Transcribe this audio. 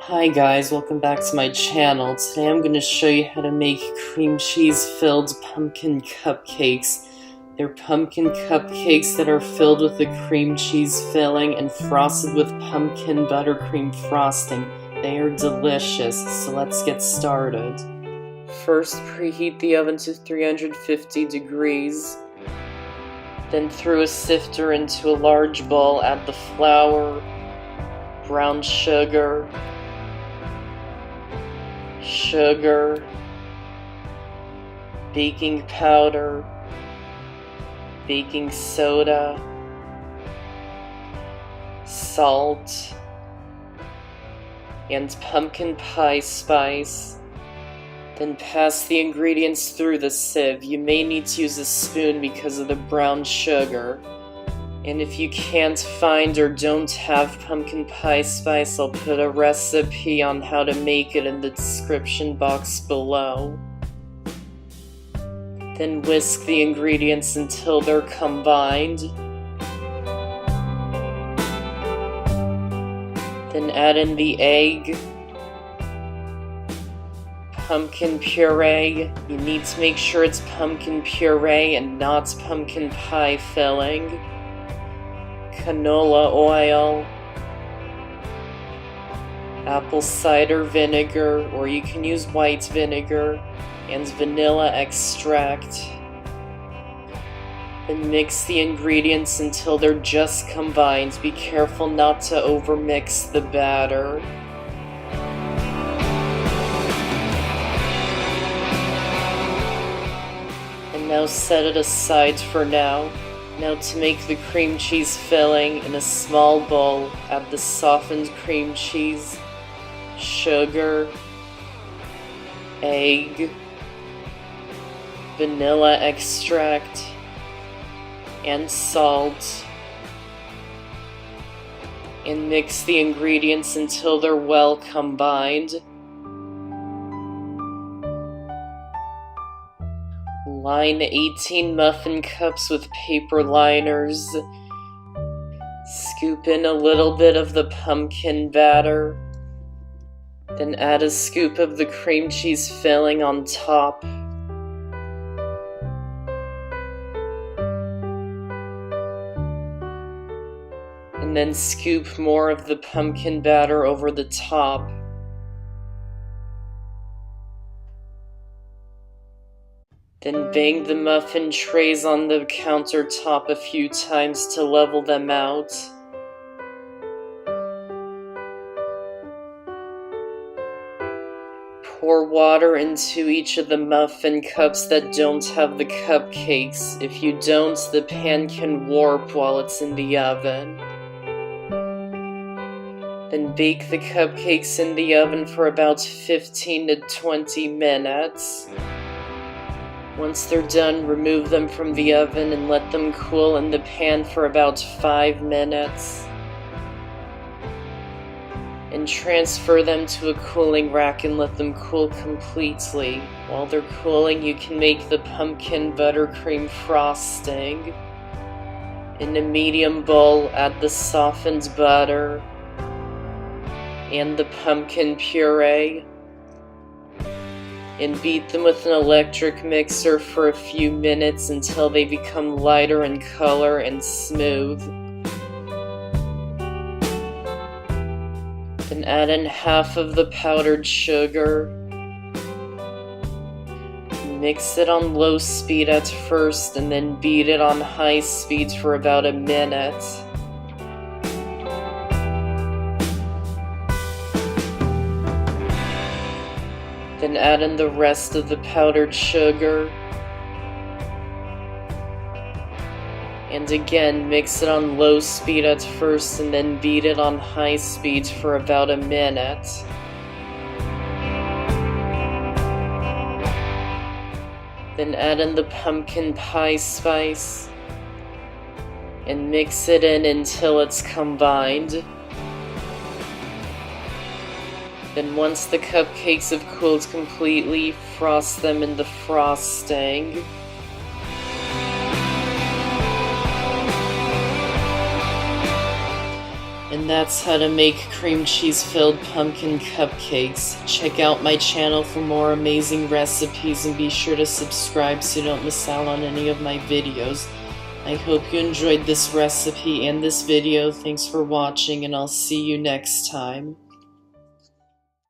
Hi guys, welcome back to my channel. Today I'm going to show you how to make cream cheese filled pumpkin cupcakes. They're pumpkin cupcakes that are filled with the cream cheese filling and frosted with pumpkin buttercream frosting. They are delicious, so let's get started. First, preheat the oven to 350 degrees. Then through a sifter into a large bowl, add the flour, brown sugar, baking powder, baking soda, salt, and pumpkin pie spice. Then pass the ingredients through the sieve. You may need to use a spoon because of the brown sugar. And if you can't find or don't have pumpkin pie spice, I'll put a recipe on how to make it in the description box below. Then whisk the ingredients until they're combined. Then add in the egg, pumpkin puree. You need to make sure it's pumpkin puree and not pumpkin pie filling. Canola oil, apple cider vinegar, or you can use white vinegar, and vanilla extract. Then mix the ingredients until they're just combined. Be careful not to overmix the batter. And now set it aside for now. Now to make the cream cheese filling, in a small bowl, add the softened cream cheese, sugar, egg, vanilla extract, and salt. And mix the ingredients until they're well combined. Line 18 muffin cups with paper liners. Scoop in a little bit of the pumpkin batter. Then add a scoop of the cream cheese filling on top. And then scoop more of the pumpkin batter over the top. Then bang the muffin trays on the countertop a few times to level them out. Pour water into each of the muffin cups that don't have the cupcakes. If you don't, the pan can warp while it's in the oven. Then bake the cupcakes in the oven for about 15 to 20 minutes. Once they're done, remove them from the oven and let them cool in the pan for about 5 minutes. And transfer them to a cooling rack and let them cool completely. While they're cooling, you can make the pumpkin buttercream frosting. In a medium bowl, add the softened butter and the pumpkin puree. And beat them with an electric mixer for a few minutes until they become lighter in color and smooth. Then add in half of the powdered sugar. Mix it on low speed at first and then beat it on high speed for about a minute. Then add in the rest of the powdered sugar. And again, mix it on low speed at first and then beat it on high speed for about a minute. Then add in the pumpkin pie spice and mix it in until it's combined. Then once the cupcakes have cooled completely, frost them in the frosting. And And that's how to make cream cheese filled pumpkin cupcakes. Check out my channel for more amazing recipes and be sure to subscribe so you don't miss out on any of my videos. I hope you enjoyed this recipe and this video. Thanks for watching, and I'll see you next time.